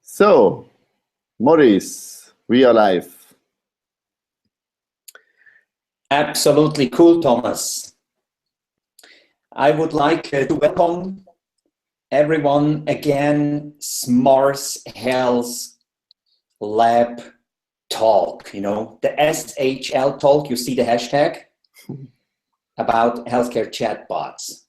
So, Maurice, we are live. Absolutely cool, Thomas. I would like to welcome everyone again, Smart Health Lab Talk, the SHL Talk, you see the hashtag, about healthcare chatbots.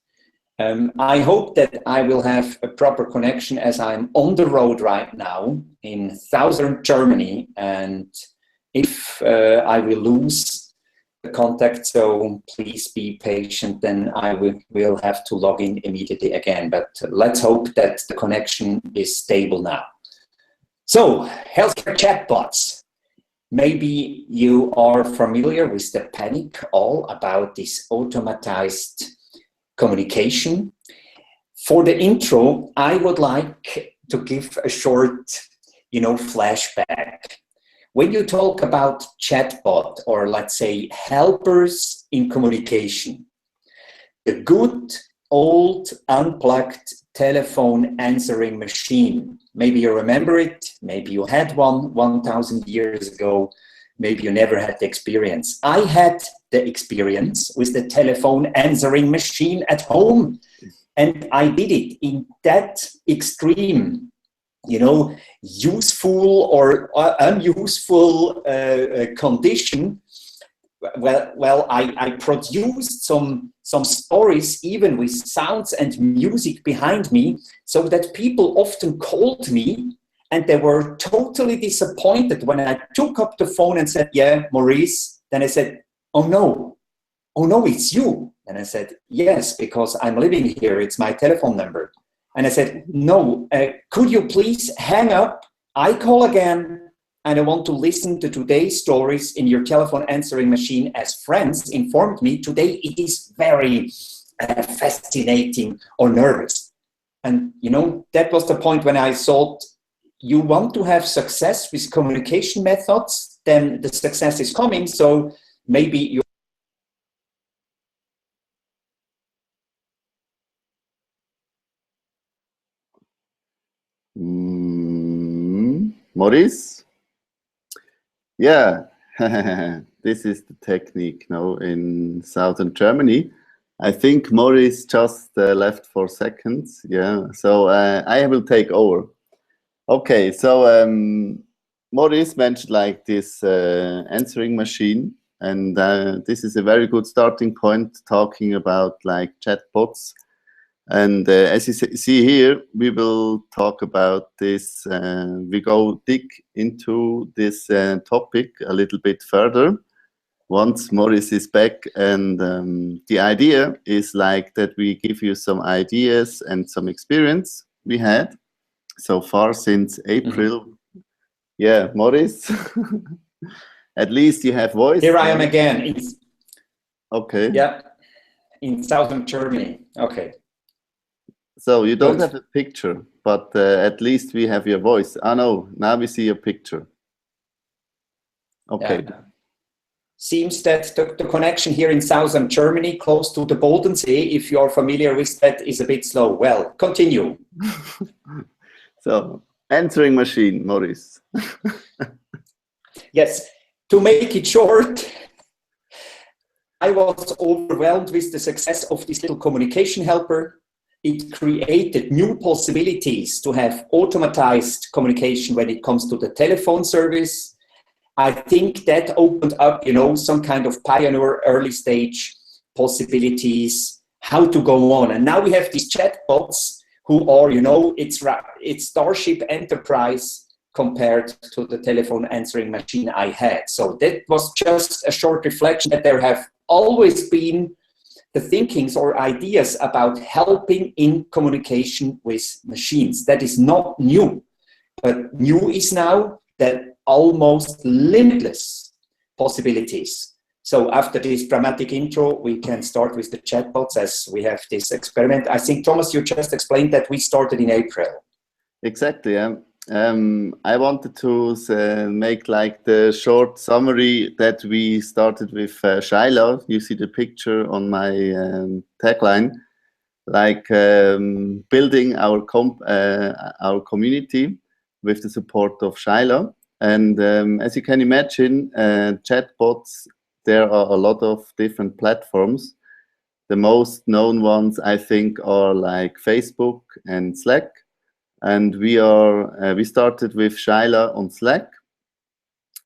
I hope that I will have a proper connection as I'm on the road right now in southern Germany, and if I will lose the contact, so please be patient, then I will have to log in immediately again, but let's hope that the connection is stable now. So, healthcare chatbots. Maybe you are familiar with the panic all about this automatized communication. For the intro, I would like to give a short, flashback. When you talk about chatbot, or let's say helpers in communication, the good old unplugged telephone answering machine, maybe you remember it, maybe you had one 1,000 years ago, maybe you never had the experience. I had the experience with the telephone answering machine at home, and I did it in that extreme, useful or unuseful condition. Well, I produced some stories, even with sounds and music behind me, so that people often called me and they were totally disappointed when I took up the phone and said, "Yeah, Maurice." Then I said, oh no, it's you. And I said, "Yes, because I'm living here. It's my telephone number." And I said, "No, could you please hang up? I call again, and I want to listen to today's stories in your telephone answering machine as friends informed me today it is very fascinating or nervous." And, that was the point when I thought, you want to have success with communication methods, then the success is coming. So maybe you. Maurice? Yeah, this is the technique now in southern Germany. I think Maurice just left for seconds. Yeah, so I will take over. Okay, so Maurice mentioned like this answering machine, and this is a very good starting point talking about like chatbots. And as you see here, we will talk about this. We go dig into this topic a little bit further once Maurice is back. And the idea is like that we give you some ideas and some experience we had so far since April. Mm-hmm. Yeah, Maurice, at least you have voice. Here I am again. Okay. Yeah, in southern Germany. Okay. So you don't have a picture, but at least we have your voice. Ah, no, now we see your picture. Okay. Yeah. Seems that the connection here in southern Germany, close to the Bodensee, if you're familiar with that, is a bit slow. Well, continue. So, answering machine, Maurice. Yes, to make it short, I was overwhelmed with the success of this little communication helper. It created new possibilities to have automatized communication when it comes to the telephone service. I think that opened up, some kind of pioneer early stage possibilities, how to go on. And now we have these chatbots who are, it's Starship Enterprise compared to the telephone answering machine I had. So that was just a short reflection that there have always been the thinkings or ideas about helping in communication with machines. That is not new, but new is now that almost limitless possibilities. So after this dramatic intro, we can start with the chatbots as we have this experiment. I think, Thomas, you just explained that we started in April. Exactly. I wanted to make like the short summary that we started with Shiloh. You see the picture on my tagline, like building our community with the support of Shaila. And as you can imagine, chatbots, there are a lot of different platforms. The most known ones, I think, are like Facebook and Slack. And we started with Shaila on Slack.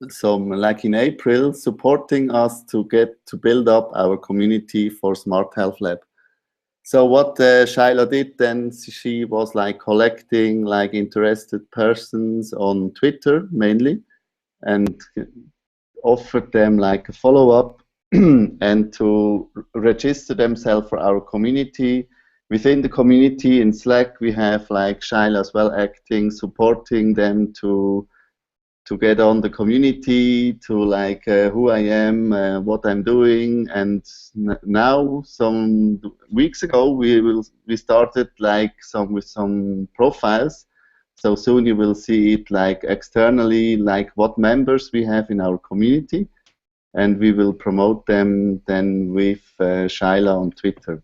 So like in April, supporting us to build up our community for Smart Health Lab. So what Shaila did then, she was like collecting like interested persons on Twitter mainly, and offered them like a follow-up and to register themselves for our community. Within the community in Slack, we have like Shaila as well acting, supporting them to get on the community, to like who I am, what I'm doing. And now, some weeks ago, we started like with some profiles. So soon you will see it like externally, like what members we have in our community, and we will promote them then with Shaila on Twitter.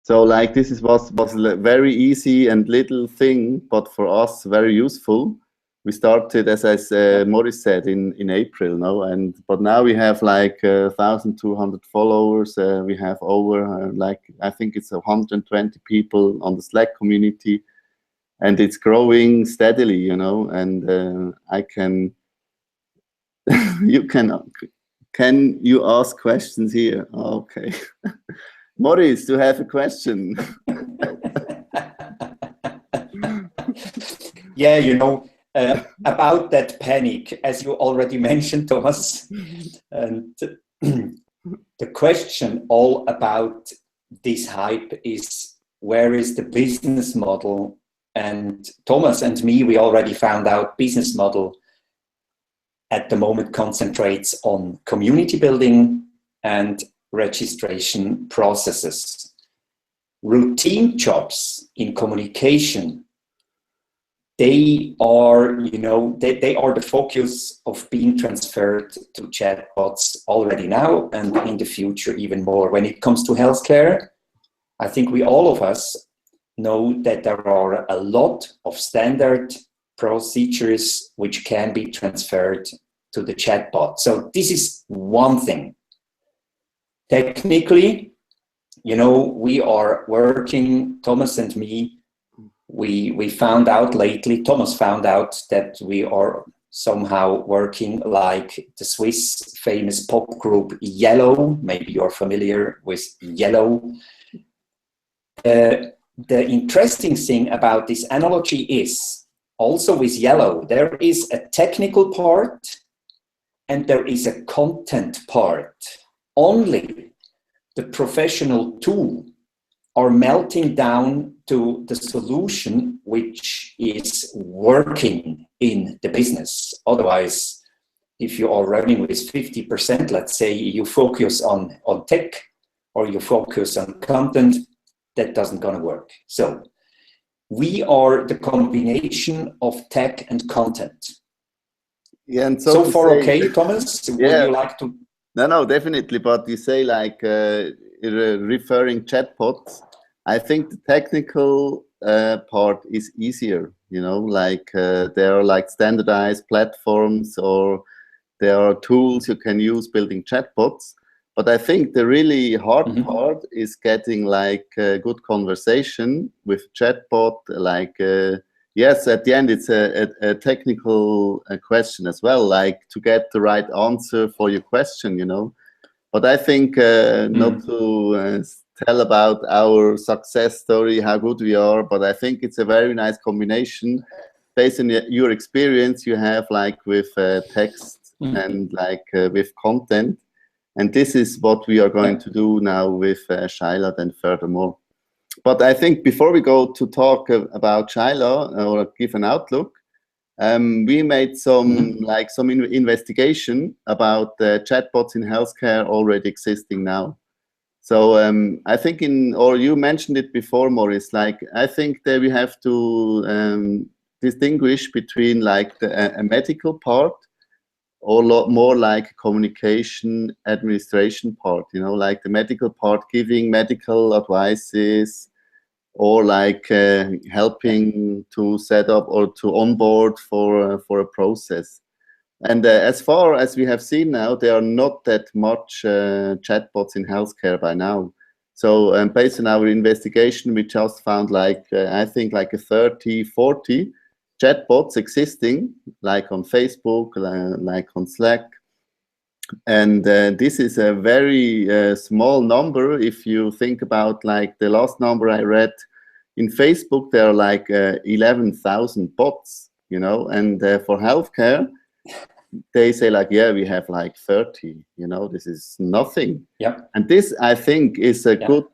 So like this was a very easy and little thing, but for us very useful. We started, as Maurice said, in April, no, but now we have like 1,200 followers. We have over like I think it's 120 people on the Slack community, and it's growing steadily, you know. And I can, can you ask questions here? Okay, Maurice, do you have a question? Yeah, you know. About that panic, as you already mentioned, Thomas, and the question all about this hype is, where is the business model? And Thomas and me, we already found out business model at the moment concentrates on community building and registration processes. Routine jobs in communication, they are, you know, they are the focus of being transferred to chatbots already now and in the future even more. When it comes to healthcare, I think all of us know that there are a lot of standard procedures which can be transferred to the chatbot. So this is one thing. Technically, you know, we are working, Thomas and me, we found out lately, Thomas found out that we are somehow working like the Swiss famous pop group Yellow. Maybe you're familiar with Yellow. The interesting thing about this analogy is also with Yellow, there is a technical part and there is a content part. Only the professional tool are melting down to the solution which is working in the business. Otherwise, if you are running with 50%, let's say you focus on tech or you focus on content, that doesn't gonna work. So we are the combination of tech and content. Yeah, and so far, okay, Thomas? Yeah. Would you like to? No, definitely. But you say like referring chatbots. I think the technical part is easier, you know, like there are like standardized platforms or there are tools you can use building chatbots. But I think the really hard part is getting like a good conversation with chatbot. Like, yes, at the end it's a technical question as well, like to get the right answer for your question, you know. But I think not to tell about our success story, how good we are, but I think it's a very nice combination based on your experience you have like with text and like with content. And this is what we are going to do now with Shaila and furthermore. But I think before we go to talk about Shaila or give an outlook, we made some investigation about chatbots in healthcare already existing now. So I think you mentioned it before, Maurice, like I think that we have to distinguish between like a medical part or more like communication administration part, you know, like the medical part giving medical advices or like helping to set up or to onboard for a process. And as far as we have seen now, there are not that much chatbots in healthcare by now. So based on our investigation, we just found like, I think like a 30, 40 chatbots existing, like on Facebook, like on Slack. And this is a very small number. If you think about like the last number I read in Facebook, there are like 11,000 bots, you know, and for healthcare, they say like, yeah, we have like 30, you know, this is nothing. Yeah. And this, I think, is a good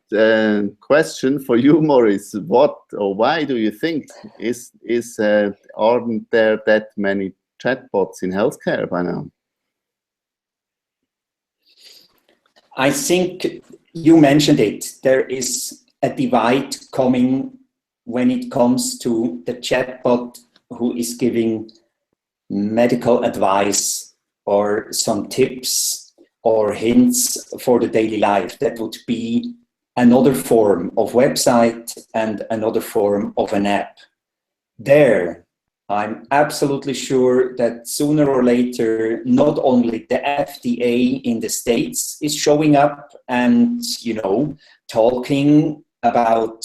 question for you, Maurice. What or why do you think aren't there that many chatbots in healthcare by now? I think you mentioned it. There is a divide coming when it comes to the chatbot who is giving medical advice or some tips or hints for the daily life. That would be another form of website and another form of an app. There, I'm absolutely sure that sooner or later, not only the FDA in the States is showing up and, you know, talking about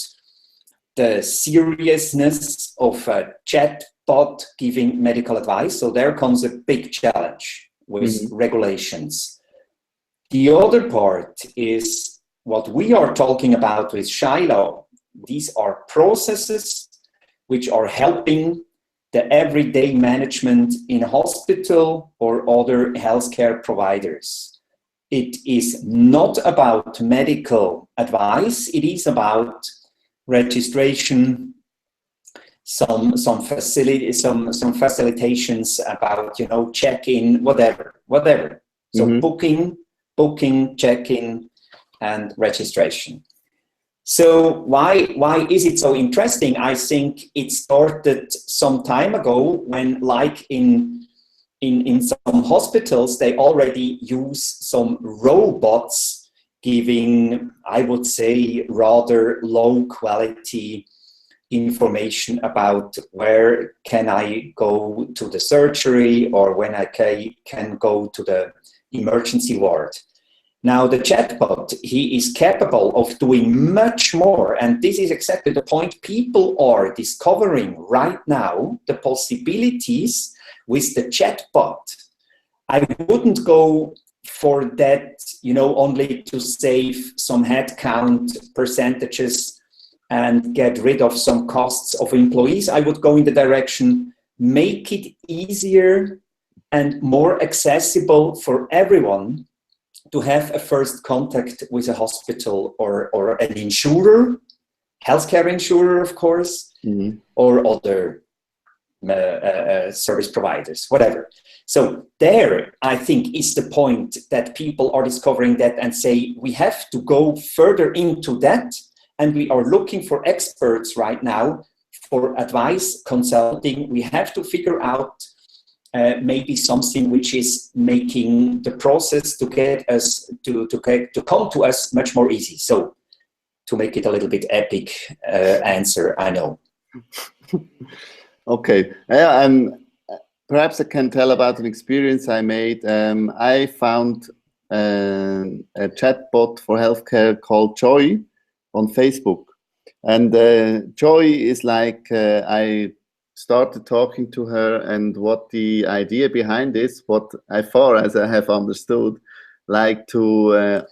the seriousness of a chatbot giving medical advice. So there comes a big challenge with regulations. The other part is what we are talking about with Shiloh. These are processes which are helping the everyday management in hospital or other healthcare providers. It is not about medical advice. It is about registration, some facilitations about, you know, check-in, whatever. So booking, check-in, and registration. So why is it so interesting? I think it started some time ago when, like in some hospitals, they already use some robots giving, I would say, rather low quality information about where can I go to the surgery or when I can go to the emergency ward. Now the chatbot, he is capable of doing much more, and this is exactly the point. People are discovering right now the possibilities with the chatbot. I wouldn't go for that, you know, only to save some headcount percentages and get rid of some costs of employees. I would go in the direction, make it easier and more accessible for everyone to have a first contact with a hospital or an insurer, healthcare insurer, of course, or other service providers, whatever. So there, I think, is the point that people are discovering that and say, we have to go further into that. And we are looking for experts right now for advice, consulting. We have to figure out maybe something which is making the process to get us to come to us much more easy. So to make it a little bit epic answer, I know. Okay, yeah, perhaps I can tell about an experience I made. I found a chatbot for healthcare called Joy on Facebook, and Joy is like I started talking to her, and what the idea behind this, what as far as I have understood, like to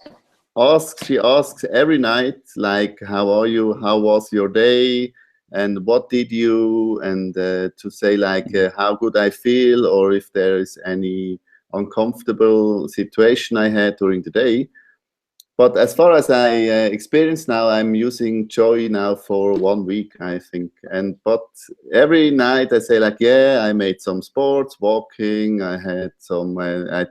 she asks every night, like, how are you, how was your day, and what did you, and to say like how good I feel, or if there is any uncomfortable situation I had during the day. But as far as I experience now, I'm using Joy now for 1 week, I think. But every night I say like, yeah, I made some sports, walking. I had some. I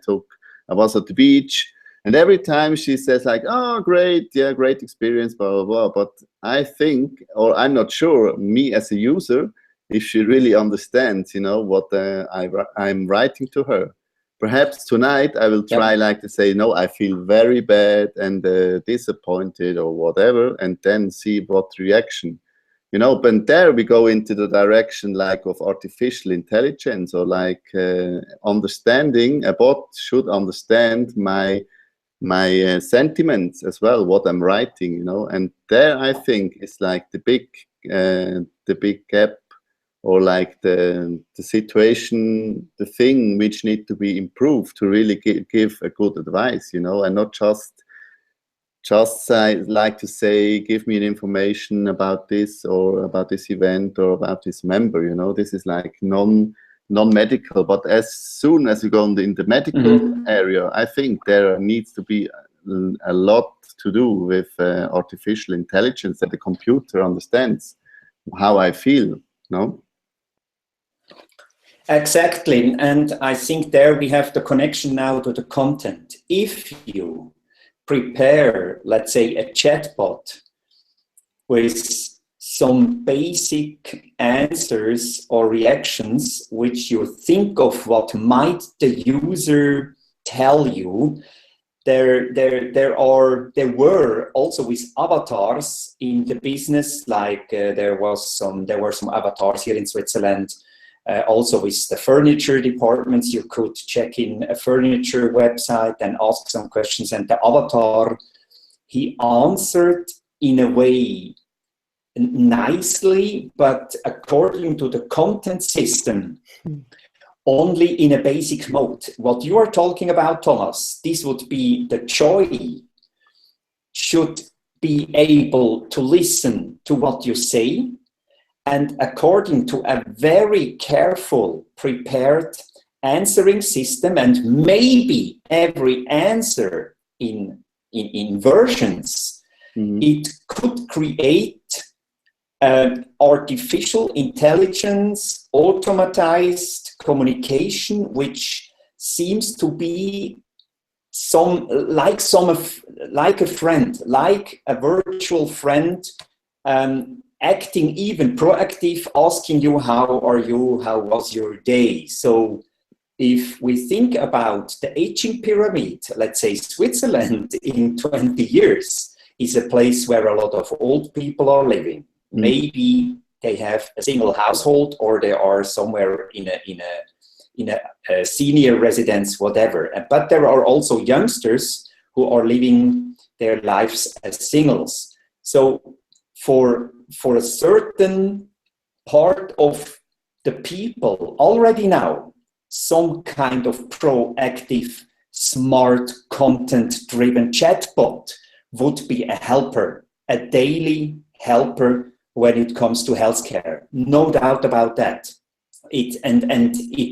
was at the beach, and every time she says like, oh, great, yeah, great experience, blah blah blah. But I think, or I'm not sure, me as a user, if she really understands, you know, what I'm writing to her. Perhaps tonight I will try like to say, no, I feel very bad and disappointed or whatever, and then see what reaction. you know, but there we go into the direction like of artificial intelligence, or like understanding. A bot should understand my sentiments as well, what I'm writing, you know. And there I think is like the big gap, or like the situation, the thing which need to be improved to really give a good advice, you know, and not just like to say, give me an information about this, or about this event, or about this member, you know. This is like non-medical. But as soon as you go in the medical area, I think there needs to be a lot to do with artificial intelligence, that the computer understands how I feel, no? Exactly, and I think there we have the connection now to the content. If you prepare, let's say, a chatbot with some basic answers or reactions which you think of what might the user tell you, there were also with avatars in the business, like there were some avatars here in Switzerland. Also with the furniture departments, you could check in a furniture website and ask some questions, and the avatar, he answered in a way nicely, but according to the content system, only in a basic mode. What you are talking about, Thomas, this would be the joy, should be able to listen to what you say, and according to a very careful, prepared answering system, and maybe every answer in versions, it could create artificial intelligence, automatized communication, which seems to be like a friend, like a virtual friend, acting even proactive, asking you, how are you, how was your day? So if we think about the aging pyramid, let's say Switzerland in 20 years is a place where a lot of old people are living. Maybe they have a single household, or they are somewhere in a senior residence, whatever. But there are also youngsters who are living their lives as singles. So for a certain part of the people already now, some kind of proactive, smart, content-driven chatbot would be a helper, a daily helper when it comes to healthcare. No doubt about that. It's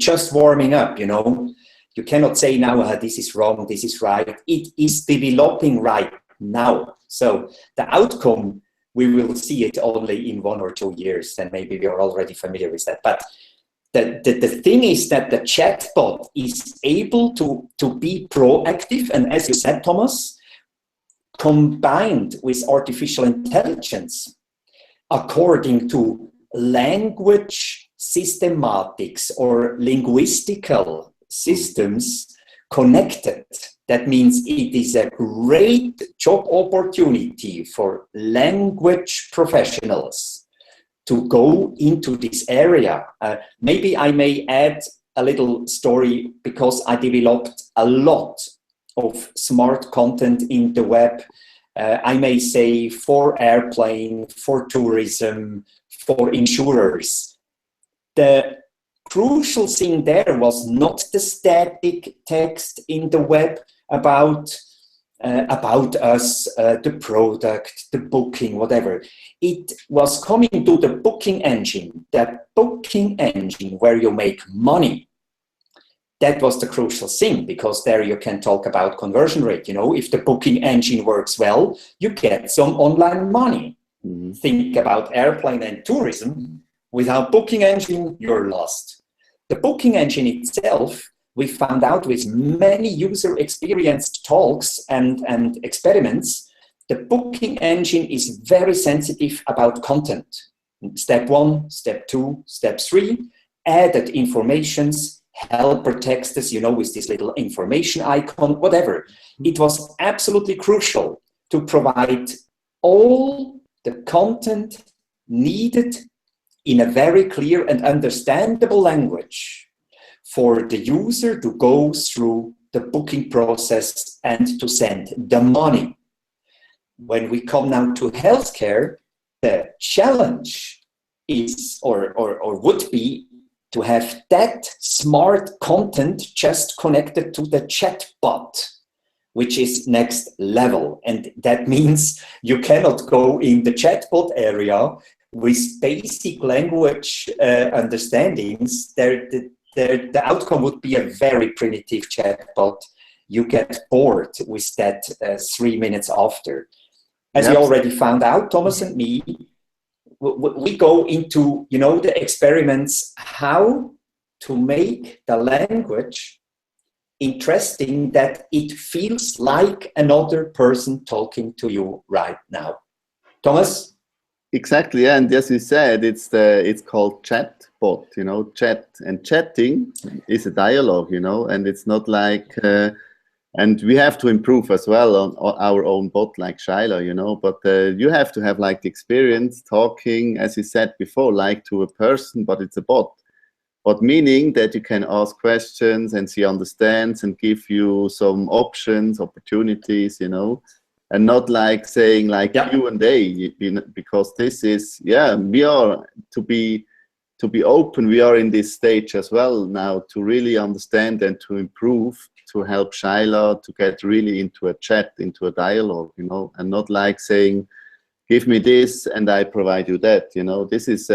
just warming up, you know. You cannot say now, this is wrong, this is right. It is developing right now. So the outcome, we will see it only in 1 or 2 years, and maybe we are already familiar with that. But the thing is that the chatbot is able to be proactive, and as you said, Thomas, combined with artificial intelligence, according to language systematics or linguistical systems connected. That means it is a great job opportunity for language professionals to go into this area. Maybe I may add a little story, because I developed a lot of smart content in the web. I may say for airplane, for tourism, for insurers. The crucial thing there was not the static text in the web about us, the product, the booking, whatever. It was coming to the booking engine, that booking engine where you make money. That was the crucial thing, because there you can talk about conversion rate. You know, if the booking engine works well, you get some online money. Think about airplane and tourism. Without booking engine, you're lost. The booking engine itself, we found out with many user experienced talks and experiments, the booking engine is very sensitive about content. Step 1, step 2, step 3, added informations, helper texts, you know, with this little information icon, whatever. It was absolutely crucial to provide all the content needed in a very clear and understandable language for the user to go through the booking process and to send the money. When we come now to healthcare, the challenge is or would be to have that smart content just connected to the chatbot, which is next level. And that means you cannot go in the chatbot area with basic language understandings. The outcome would be a very primitive chatbot. You get bored with that 3 minutes after. As we already found out, Thomas and me, we go into, you know, the experiments, how to make the language interesting that it feels like another person talking to you right now. Thomas? Exactly, yeah. And as you said, it's called chatbot, you know, chat. And chatting is a dialogue, you know, and it's not like, and we have to improve as well on our own bot like Shiloh, you know, but you have to have like the experience talking, as you said before, like to a person, but it's a bot. But meaning that you can ask questions and she understands and give you some options, opportunities, you know, and not like saying like Q&A, you know, because this is, we are to be open. We are in this stage as well now to really understand and to improve, to help Shiloh to get really into a chat, into a dialogue, you know, and not like saying, give me this and I provide you that, you know. This is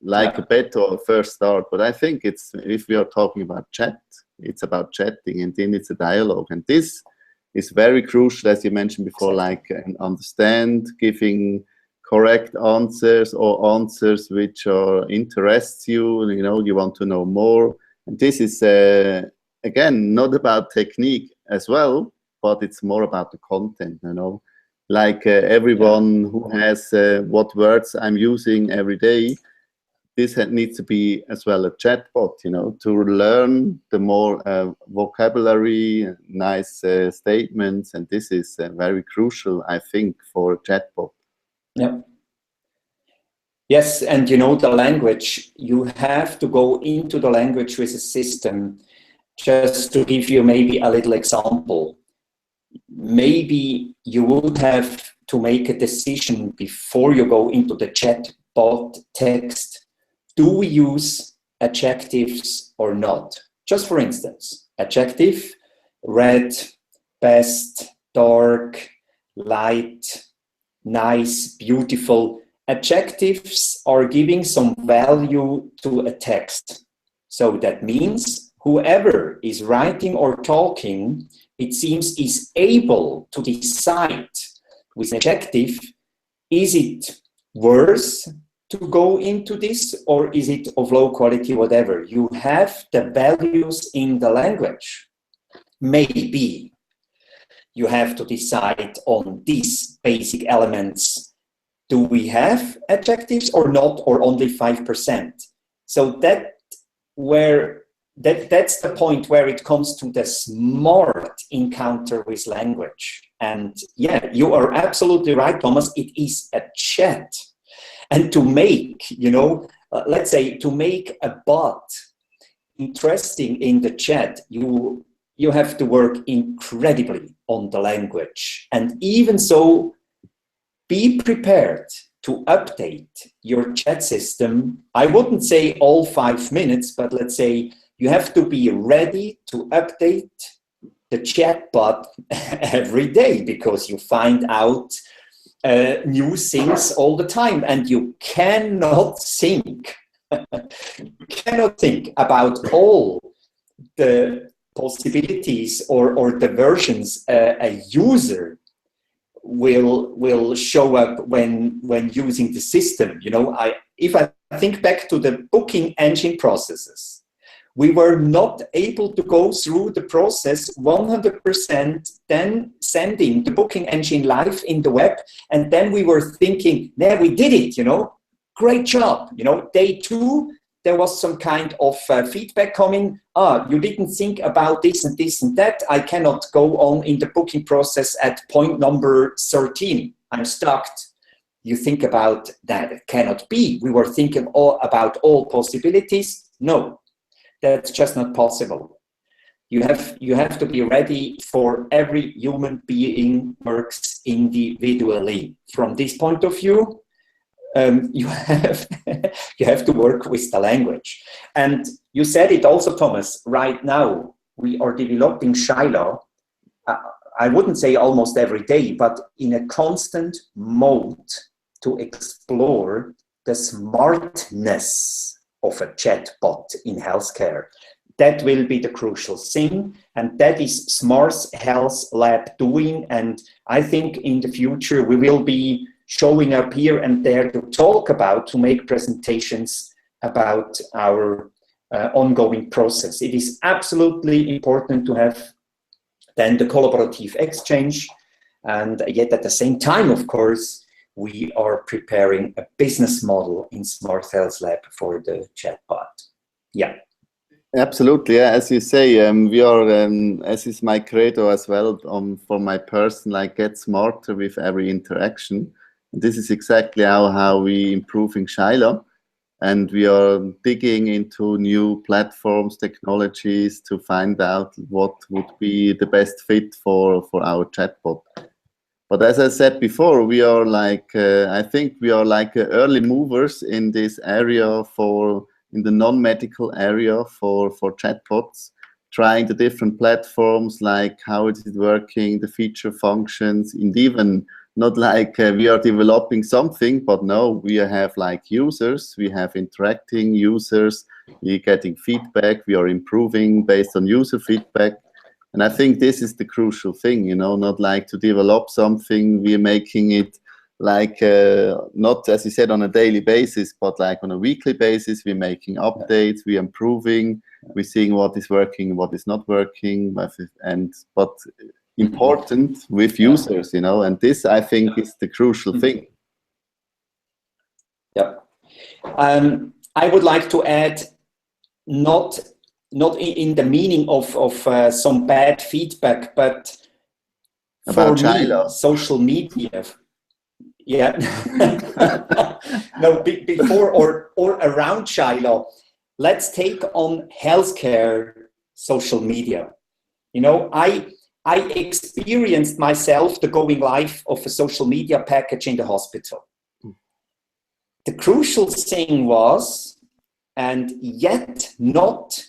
like a better or first start, but I think it's, if we are talking about chat, it's about chatting, and then it's a dialogue, and this is very crucial, as you mentioned before, like understand, giving correct answers or answers which are interests you, you know, you want to know more. And this is again not about technique as well, but it's more about the content, you know, like everyone who has what words I'm using every day. This needs to be as well a chatbot, you know, to learn the more vocabulary, nice statements, and this is very crucial, I think, for a chatbot. Yeah. Yes, and you know, the language, you have to go into the language with a system. Just to give you maybe a little example, maybe you would have to make a decision before you go into the chatbot text. Do we use adjectives or not? Just for instance, adjective, red, best, dark, light, nice, beautiful. Adjectives are giving some value to a text. So that means whoever is writing or talking, it seems, is able to decide with an adjective, is it worth to go into this, or is it of low quality, whatever. You have the values in the language. Maybe you have to decide on these basic elements. Do we have adjectives or not, or only 5%? So that's the point where it comes to the smart encounter with language. And yeah, you are absolutely right, Thomas. It is a chat. And to make, you know, let's say to make a bot interesting in the chat, you have to work incredibly on the language. And even so, be prepared to update your chat system. I wouldn't say all 5 minutes, but let's say you have to be ready to update the chatbot every day, because you find out new things all the time, and you cannot think about all the possibilities or the versions a user will show up when using the system. You know, if I think back to the booking engine processes, we were not able to go through the process 100%, then sending the booking engine live in the web. And then we were thinking, yeah, we did it, you know, great job. You know, day 2, there was some kind of feedback coming. You didn't think about this and this and that. I cannot go on in the booking process at point number 13. I'm stuck. you think about that it cannot be. We were thinking about all possibilities. No, that's just not possible. You have to be ready for every human being works individually. From this point of view, you have to work with the language. And you said it also, Thomas. Right now, we are developing Shiloh. I wouldn't say almost every day, but in a constant mode to explore the smartness of a chatbot in healthcare. That will be the crucial thing, and that is smarthealthlab doing. And I think in the future we will be showing up here and there to talk about, to make presentations about our ongoing process. It is absolutely important to have then the collaborative exchange, and yet at the same time, of course, we are preparing a business model in smarthealthlab for the chatbot. Yeah. Absolutely, yeah. As you say, we are, as is my credo as well, for my person, like get smarter with every interaction. And this is exactly how we improving Shiloh, and we are digging into new platforms, technologies to find out what would be the best fit for our chatbot. But as I said before, we are like, I think we are like early movers in this area in the non-medical area for chatbots, trying the different platforms, like how it is working, the feature functions, and even not like we are developing something, but no, we have like users, we have interacting users, we're getting feedback, we are improving based on user feedback. And I think this is the crucial thing, you know, not like to develop something, we're making it like not, as you said, on a daily basis, but like on a weekly basis. We're making updates, we're improving, we're seeing what is working, what is not working, but important with users, you know, and this I think is the crucial thing. Yeah. I would like to add, not in the meaning of some bad feedback, but About for me, Shiloh. social media. Yeah. No, before or around Shiloh, let's take on healthcare social media. You know, I experienced myself the going live of a social media package in the hospital. The crucial thing was, and yet not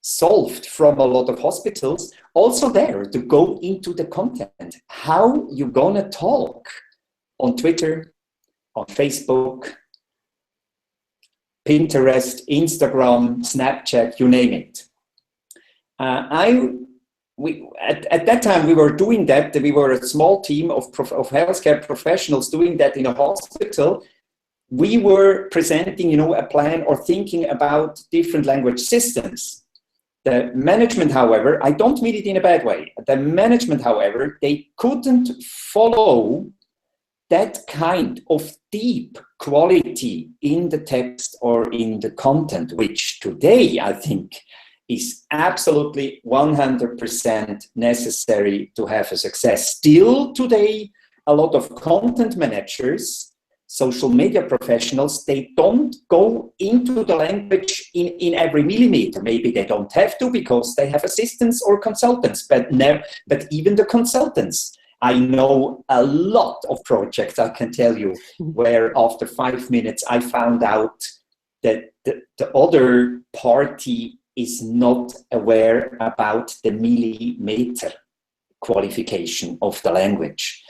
solved from a lot of hospitals, also there to go into the content. How you gonna talk on Twitter, on Facebook, Pinterest, Instagram, Snapchat, you name it. At that time we were doing that. We were a small team of healthcare professionals doing that in a hospital. We were presenting, you know, a plan or thinking about different language systems. The management, however, I don't mean it in a bad way. The management, however, they couldn't follow that kind of deep quality in the text or in the content, which today I think is absolutely 100% necessary to have a success. Still today, a lot of content managers, social media professionals, they don't go into the language in every millimeter. Maybe they don't have to because they have assistants or consultants, but even the consultants, I know a lot of projects, I can tell you, where after 5 minutes I found out that the other party is not aware about the millimeter qualification of the language.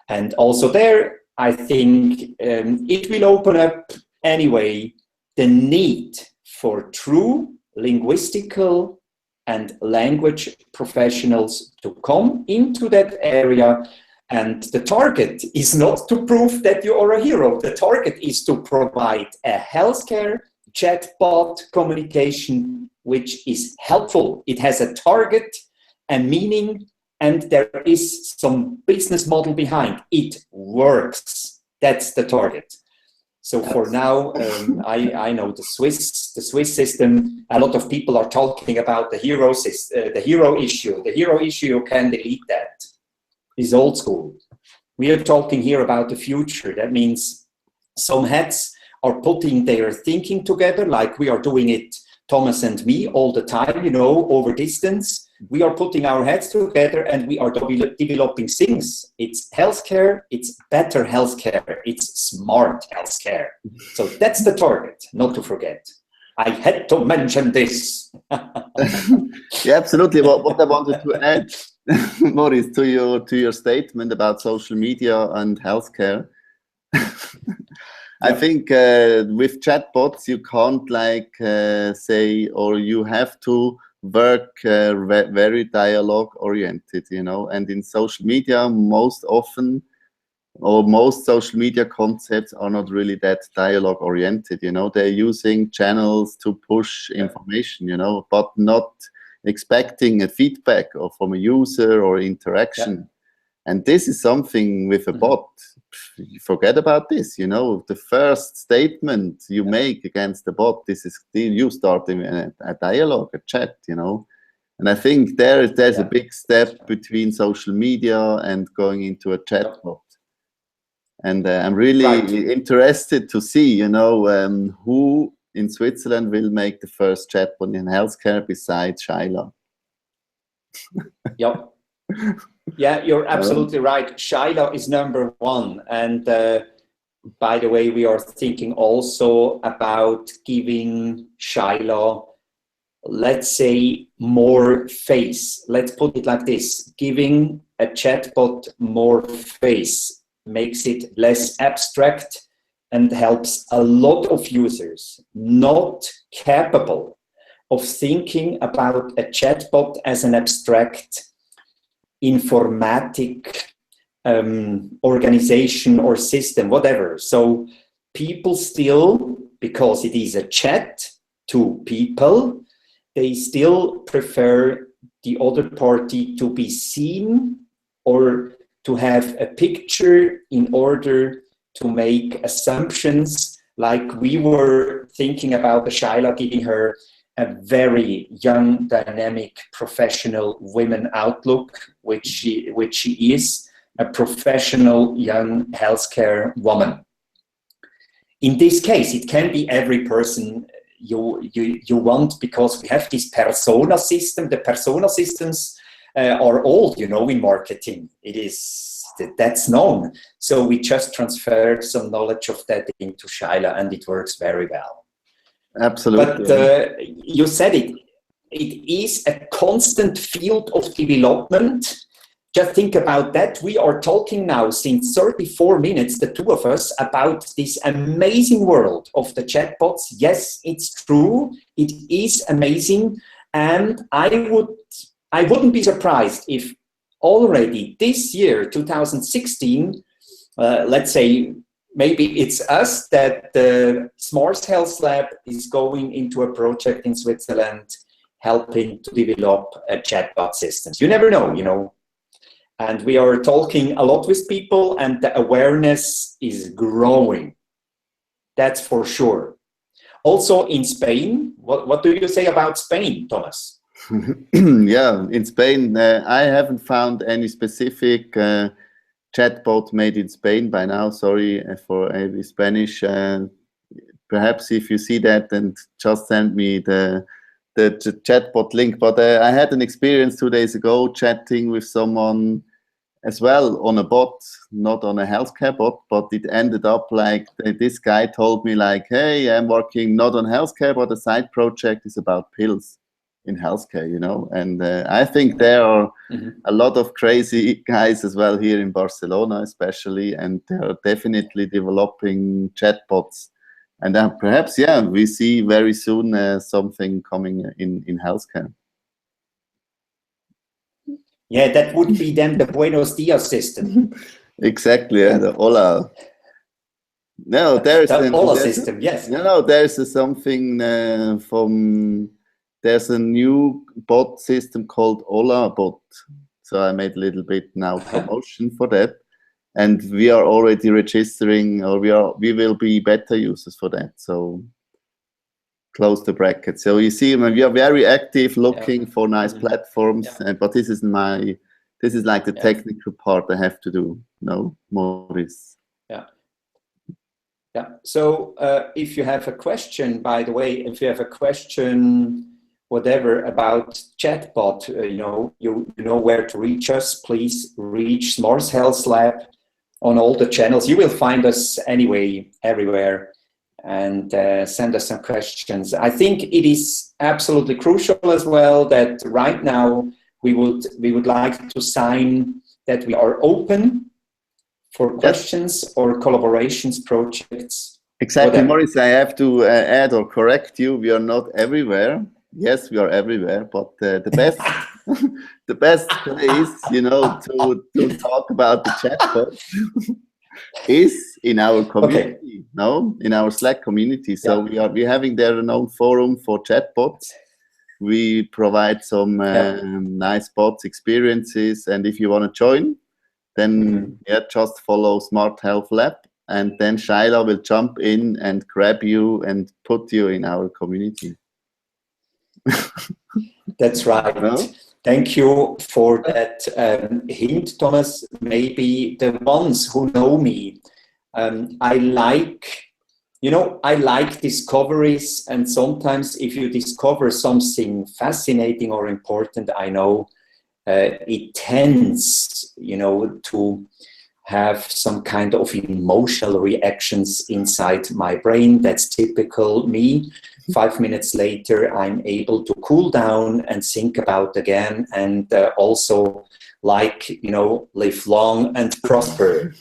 And also there, I think it will open up anyway the need for true linguistical and language professionals to come into that area. And the target is not to prove that you are a hero. The target is to provide a healthcare chatbot communication which is helpful. It has a target and meaning, and there is some business model behind. It works. That's the target. So for now, I know the Swiss system. A lot of people are talking about the hero issue. The hero issue, you can delete that. It's old school. We are talking here about the future. That means some heads are putting their thinking together, like we are doing it, Thomas and me, all the time, you know, over distance. We are putting our heads together and we are developing things. It's healthcare, it's better healthcare, it's smart healthcare. So that's the target, not to forget. I had to mention this. Yeah, absolutely. What I wanted to add, Maurice, to your statement about social media and healthcare. I think with chatbots, you can't like say, or you have to work very dialogue oriented, you know, and in social media, most often, or most social media concepts are not really that dialogue oriented, you know, they're using channels to push information, you know, but not expecting a feedback or from a user or interaction. And this is something with a bot. You forget about this, you know, the first statement you make against the bot, this is you starting a dialogue, a chat, you know. And I think there's a big step between social media and going into a chatbot. And I'm really interested to see, you know, who in Switzerland will make the first chatbot in healthcare besides Shaila. Yep. Yeah, you're absolutely right. Shaila is number one. And by the way, we are thinking also about giving Shaila, let's say, more face. Let's put it like this. Giving a chatbot more face makes it less abstract and helps a lot of users not capable of thinking about a chatbot as an abstract informatic organization or system, whatever. So people still, because it is a chat to people, they still prefer the other party to be seen or to have a picture in order to make assumptions, like we were thinking about the Shaila, giving her a very young, dynamic, professional women outlook, which she is, a professional young healthcare woman. In this case, it can be every person you want, because we have this persona system. The persona systems are old, you know, in marketing. That's known. So we just transferred some knowledge of that into Shaila, and it works very well. Absolutely. But you said it is a constant field of development. Just think about that. We are talking now since 34 minutes, the two of us, about this amazing world of the chatbots. Yes, it's true. It is amazing. And I wouldn't be surprised if already this year, 2016, let's say, maybe it's us that the smarthealthlab is going into a project in Switzerland helping to develop a chatbot systems. You never know, you know. And we are talking a lot with people, and the awareness is growing. That's for sure. Also in Spain, what do you say about Spain, Thomas? Yeah, in Spain, I haven't found any specific chatbot made in Spain by now. Sorry for every Spanish. Perhaps if you see that, then just send me the chatbot link. But I had an experience 2 days ago chatting with someone as well on a bot, not on a healthcare bot, but it ended up like this guy told me like, hey, I'm working not on healthcare, but a side project is about pills in healthcare, you know. And I think there are a lot of crazy guys as well here in Barcelona, especially, and they are definitely developing chatbots. And perhaps, yeah, we see very soon something coming in healthcare. Yeah, that would be then the Buenos Dias system. Exactly, yeah, the Hola. No, there's the Hola system, yes. No, there's something there's a new bot system called Hola bot. So I made a little bit now promotion for that. And we are already registering, or we will be beta users for that. So close the bracket. So you see, we are very active looking for nice platforms, but this is my This is like the technical part I have to do. No, Maurice. Yeah. Yeah. So if you have a question, by the way, if you have a question, whatever about chatbot, you know where to reach us. Please reach smarthealthlab on all the channels. You will find us anyway, everywhere, and send us some questions. I think it is absolutely crucial as well that right now we would like to sign that we are open for questions or collaborations, projects. Exactly, whatever. Maurice, I have to add or correct you. We are not everywhere. Yes, we are everywhere, but the best the best place, to talk about the chatbot is in our community, in our Slack community. So we're having there an own forum for chatbots. We provide some nice bots experiences, and if you want to join, then just follow Smart Health Lab, and then Shaila will jump in and grab you and put you in our community. That's right. No? Thank you for that hint, Thomas. Maybe the ones who know me, I like discoveries, and sometimes if you discover something fascinating or important, I know it tends, to have some kind of emotional reactions inside my brain. That's typical me. 5 minutes later, I'm able to cool down and think about again, and also live long and prosper.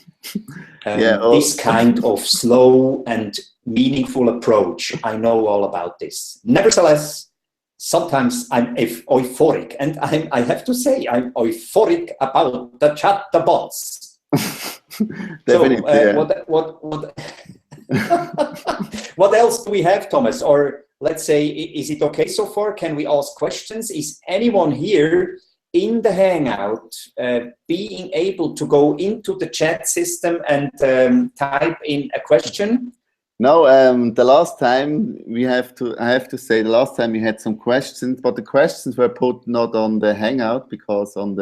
This kind of slow and meaningful approach, I know all about this. Nevertheless, sometimes I'm euphoric, and I have to say I'm euphoric about the chatbots. Definitely. What else do we have, Thomas? Or let's say, is it okay so far? Can we ask questions? Is anyone here in the Hangout being able to go into the chat system and type in a question? No, the last time I have to say the last time we had some questions, but the questions were put not on the Hangout but on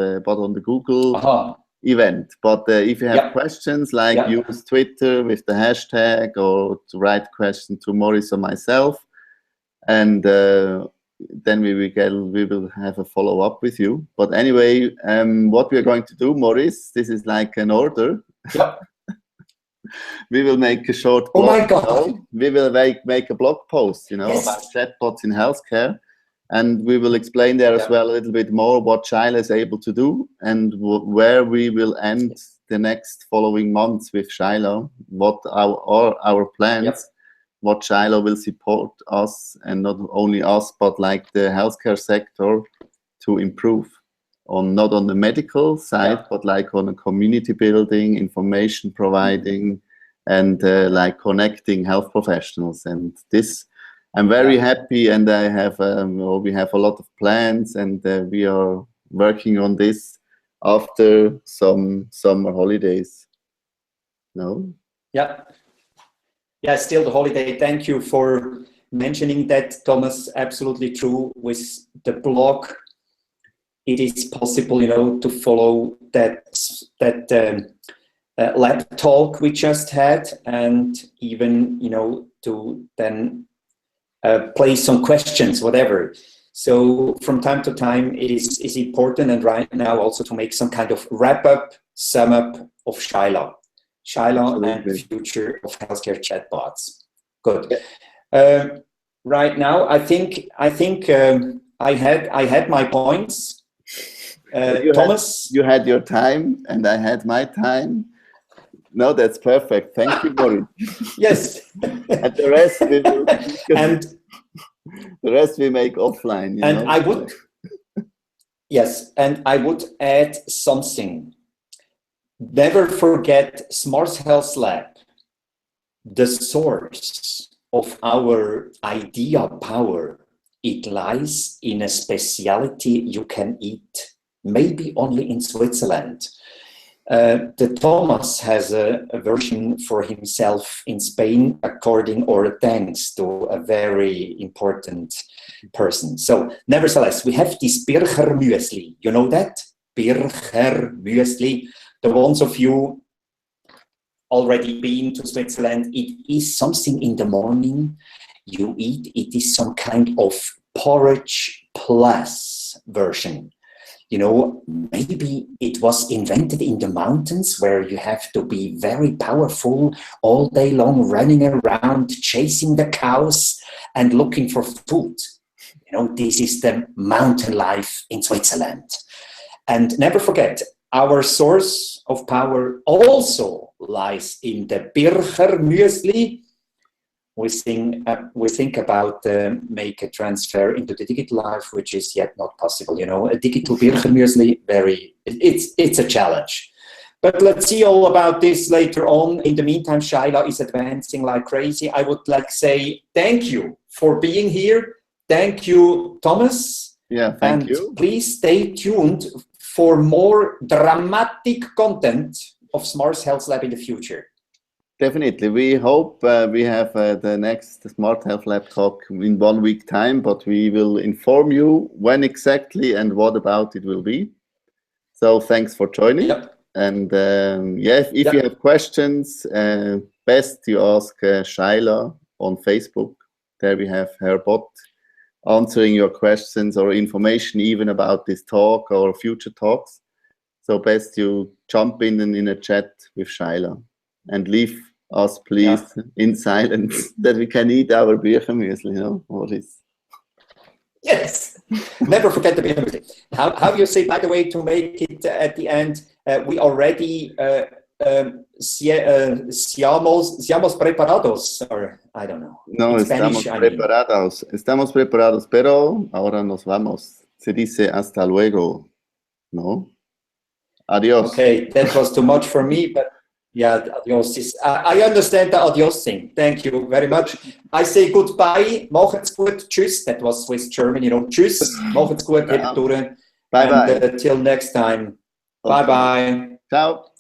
the Google event. But if you have questions, use Twitter with the hashtag, or to write question to Maurice or myself, and then we will have a follow up with you. But anyway, what we are going to do, Maurice, this is like an order. We will make a short blog. Oh my God. We will make a blog post, about chatbots in healthcare. And we will explain there as well a little bit more what Shaila is able to do, and where we will end the next following months with Shaila, what our plans, what Shaila will support us, and not only us, but like the healthcare sector, to improve not on the medical side, but like on a community building, information providing, and like connecting health professionals. And this, I'm very happy, and I have we have a lot of plans, and we are working on this after some summer holidays. No? Yeah, still the holiday. Thank you for mentioning that, Thomas. Absolutely true. With the blog, it is possible, to follow that lab talk we just had, and even, to then place some questions, whatever. So from time to time, it is important, and right now also to make some kind of sum up of Shaila and the future of healthcare chatbots. Good. Right now, I think I had my points. Thomas, you had your time, and I had my time. No, that's perfect. Thank you, Maurice. Yes. And the rest we will the rest we make offline. And I would I would add something. Never forget Smart Health Lab. The source of our idea power, it lies in a specialty you can eat, maybe only in Switzerland. The Thomas has a version for himself in Spain, thanks to a very important person. So, nevertheless, we have this Bircher Müsli. You know that? Bircher Müsli. The ones of you already been to Switzerland, it is something in the morning you eat. It is some kind of porridge plus version. You know, maybe it was invented in the mountains where you have to be very powerful all day long, running around, chasing the cows and looking for food. You know, this is the mountain life in Switzerland. And never forget, our source of power also lies in the Bircher Müsli. We think about make a transfer into the digital life, which is yet not possible. You know, a digital Bircher Müsli, it's a challenge. But let's see all about this later on. In the meantime, Shaila is advancing like crazy. I would like to say thank you for being here. Thank you, Thomas. Yeah, thank you. Please stay tuned for more dramatic content of Smart Health Lab in the future. Definitely. We hope we have the next Smart Health Lab talk in 1 week time, but we will inform you when exactly and what about it will be. So thanks for joining. Yep. And yeah, if you have questions, best you ask Shaila on Facebook. There we have her bot answering your questions or information even about this talk or future talks. So best you jump in a chat with Shaila and leave us please in silence that we can eat our Bircher Müsli, you know, Maurice. Yes, never forget the Bircher Müsli. How do you say, by the way, to make it at the end, we already seamos preparados, or I don't know. No, Spanish, preparados. Estamos preparados, pero ahora nos vamos. Se dice hasta luego, ¿no? Adios. Okay, that was too much for me, but yeah, adios is, I understand the adios thing. Thank you very much. I say goodbye, machen's gut, tschüss. That was Swiss German, you know, tschüss, machen's gut, hebt durch. Bye bye. Till next time. Okay. Bye bye. Ciao.